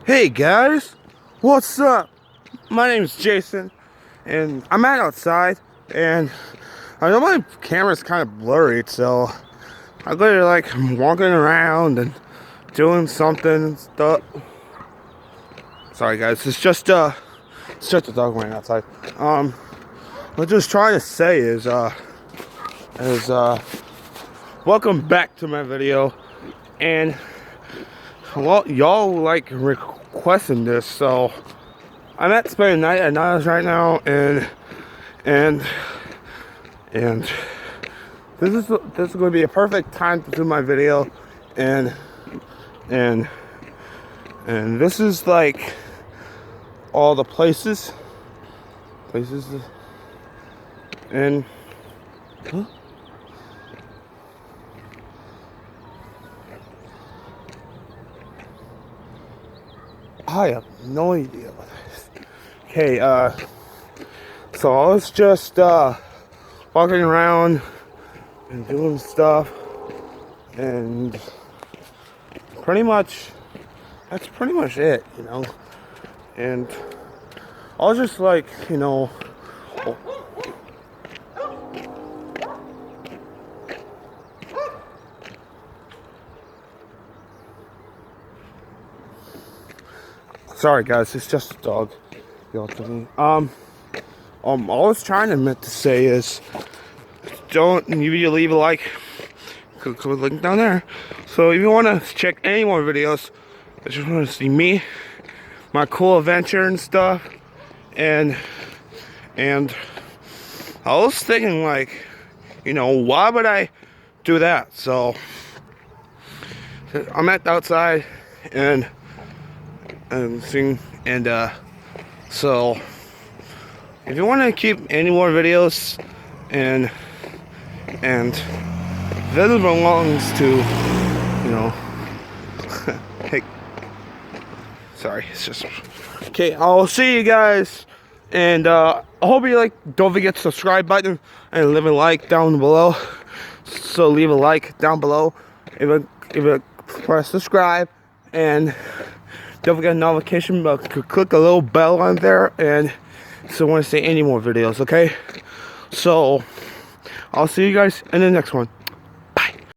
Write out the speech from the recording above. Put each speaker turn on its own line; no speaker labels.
Hey guys, what's up? My name's Jason, and I'm outside, and I know my camera's kind of blurry, so I go like walking around and doing something and stuff. Sorry guys, it's just a dog running outside. What I'm just trying to say is welcome back to my video, and well, y'all like requesting this, so I'm at spending the night at Niles right now, and this is going to be a perfect time to do my video, and this is like all the places, and huh? I have no idea what this is. Okay, so I was just walking around and doing stuff, and that's pretty much it, you know. And I was just like, you know, sorry guys, it's just a dog yelled to me. All I was trying to meant to say is, don't you leave a like, click the link down there. So if you want to check any more videos, I just want to see me, my cool adventure and stuff, and I was thinking like, you know, why would I do that? So I'm at the outside and seeing, and so if you want to keep any more videos, and this belongs to, you know, hey, sorry, it's just, okay, I'll see you guys, and I hope you like, don't forget the subscribe button, and leave a like down below, so leave a like down below, if you press subscribe, and don't forget the notification bell, click a little bell on there, and so I want to see any more videos, okay? So I'll see you guys in the next one.